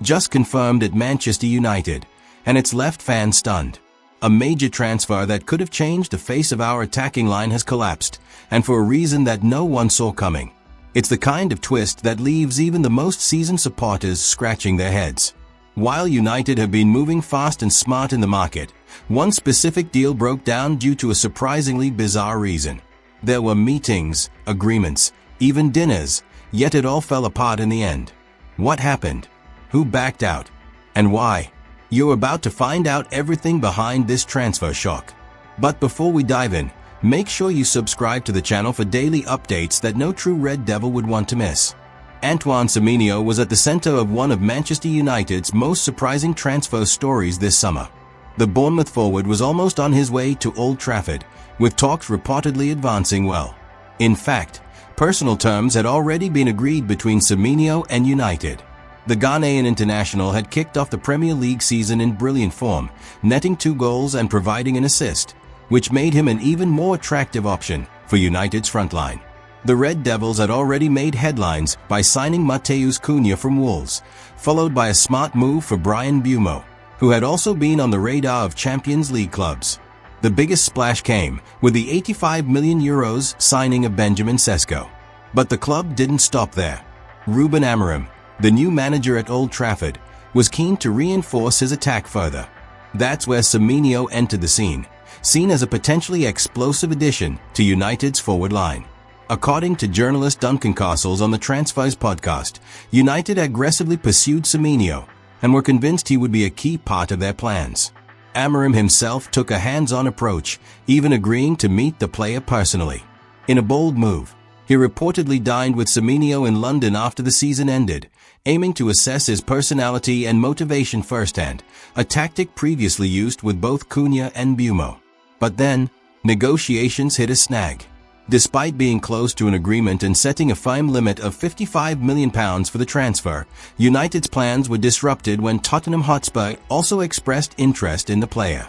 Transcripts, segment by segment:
just confirmed at Manchester United, and it's left fans stunned. A major transfer that could have changed the face of our attacking line has collapsed, and for a reason that no one saw coming. It's the kind of twist that leaves even the most seasoned supporters scratching their heads. While United have been moving fast and smart in the market, one specific deal broke down due to a surprisingly bizarre reason. There were meetings, agreements, even dinners, yet it all fell apart in the end. What happened? Who backed out? And why? You're about to find out everything behind this transfer shock. But before we dive in, make sure you subscribe to the channel for daily updates that no true Red Devil would want to miss. Antoine Semenyo was at the center of one of Manchester United's most surprising transfer stories this summer. The Bournemouth forward was almost on his way to Old Trafford, with talks reportedly advancing well. In fact, personal terms had already been agreed between Semenyo and United. The Ghanaian international had kicked off the Premier League season in brilliant form, netting 2 goals and providing an assist, which made him an even more attractive option for United's frontline. The Red Devils had already made headlines by signing Matheus Cunha from Wolves, followed by a smart move for Bryan Mbeumo, who had also been on the radar of Champions League clubs. The biggest splash came with the €85 million signing of Benjamin Sesko. But the club didn't stop there. Ruben Amorim, the new manager at Old Trafford, was keen to reinforce his attack further. That's where Semenyo entered the scene, seen as a potentially explosive addition to United's forward line. According to journalist Duncan Castles on the Transfers podcast, United aggressively pursued Semenyo and were convinced he would be a key part of their plans. Amorim himself took a hands-on approach, even agreeing to meet the player personally. In a bold move, he reportedly dined with Semenyo in London after the season ended, aiming to assess his personality and motivation firsthand, a tactic previously used with both Cunha and Mbeumo. But then, negotiations hit a snag. Despite being close to an agreement and setting a firm limit of £55 million for the transfer, United's plans were disrupted when Tottenham Hotspur also expressed interest in the player.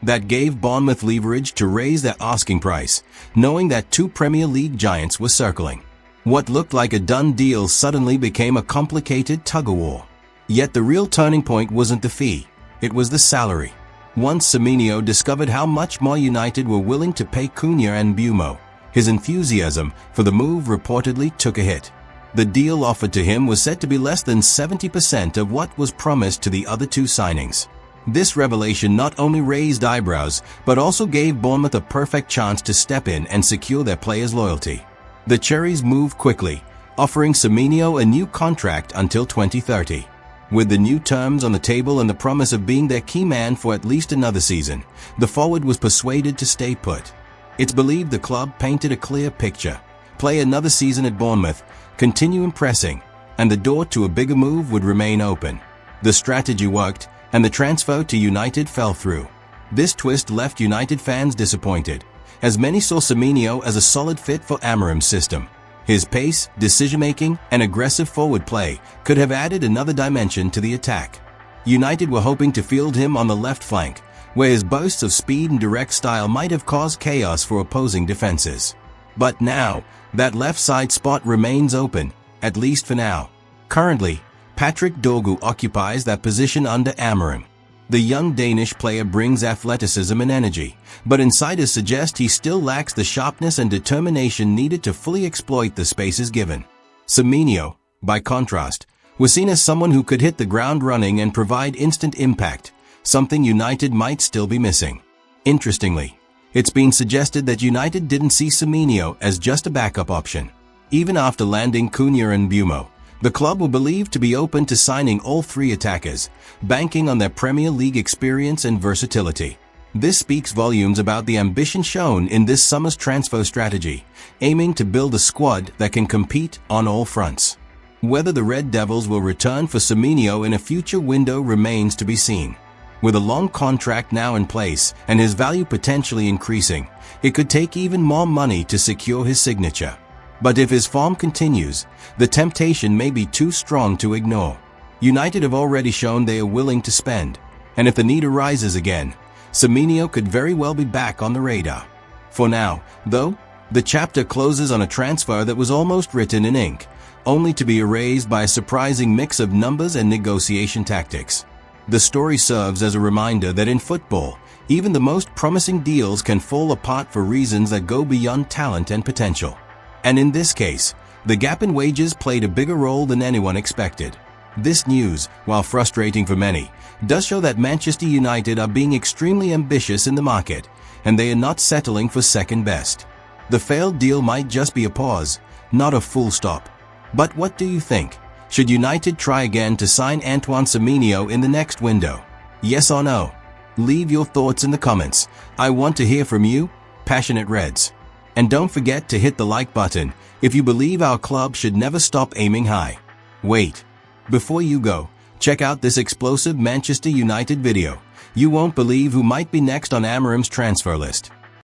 That gave Bournemouth leverage to raise their asking price, knowing that 2 Premier League giants were circling. What looked like a done deal suddenly became a complicated tug-of-war. Yet the real turning point wasn't the fee, it was the salary. Once Semenyo discovered how much more United were willing to pay Cunha and Mbeumo, his enthusiasm for the move reportedly took a hit. The deal offered to him was said to be less than 70% of what was promised to the other 2 signings. This revelation not only raised eyebrows, but also gave Bournemouth a perfect chance to step in and secure their players' loyalty. The Cherries moved quickly, offering Semenyo a new contract until 2030. With the new terms on the table and the promise of being their key man for at least another season, the forward was persuaded to stay put. It's believed the club painted a clear picture: play another season at Bournemouth, continue impressing, and the door to a bigger move would remain open. The strategy worked, and the transfer to United fell through. This twist left United fans disappointed, as many saw Semenyo as a solid fit for Amorim's system. His pace, decision-making, and aggressive forward play could have added another dimension to the attack. United were hoping to field him on the left flank, where his bursts of speed and direct style might have caused chaos for opposing defenses. But now, that left side spot remains open, at least for now. Currently, Patrick Dorgu occupies that position under Amorim. The young Danish player brings athleticism and energy, but insiders suggest he still lacks the sharpness and determination needed to fully exploit the spaces given. Semenyo, by contrast, was seen as someone who could hit the ground running and provide instant impact, something United might still be missing. Interestingly, it's been suggested that United didn't see Semenyo as just a backup option. Even after landing Cunha and Mbeumo, the club were believed to be open to signing all 3 attackers, banking on their Premier League experience and versatility. This speaks volumes about the ambition shown in this summer's transfer strategy, aiming to build a squad that can compete on all fronts. Whether the Red Devils will return for Semenyo in a future window remains to be seen. With a long contract now in place and his value potentially increasing, it could take even more money to secure his signature. But if his form continues, the temptation may be too strong to ignore. United have already shown they are willing to spend, and if the need arises again, Semenyo could very well be back on the radar. For now, though, the chapter closes on a transfer that was almost written in ink, only to be erased by a surprising mix of numbers and negotiation tactics. The story serves as a reminder that in football, even the most promising deals can fall apart for reasons that go beyond talent and potential. And in this case, the gap in wages played a bigger role than anyone expected. This news, while frustrating for many, does show that Manchester United are being extremely ambitious in the market, and they are not settling for second best. The failed deal might just be a pause, not a full stop. But what do you think? Should United try again to sign Antoine Semenyo in the next window? Yes or no? Leave your thoughts in the comments. I want to hear from you, passionate Reds. And don't forget to hit the like button if you believe our club should never stop aiming high. Wait. Before you go, check out this explosive Manchester United video. You won't believe who might be next on Amorim's transfer list.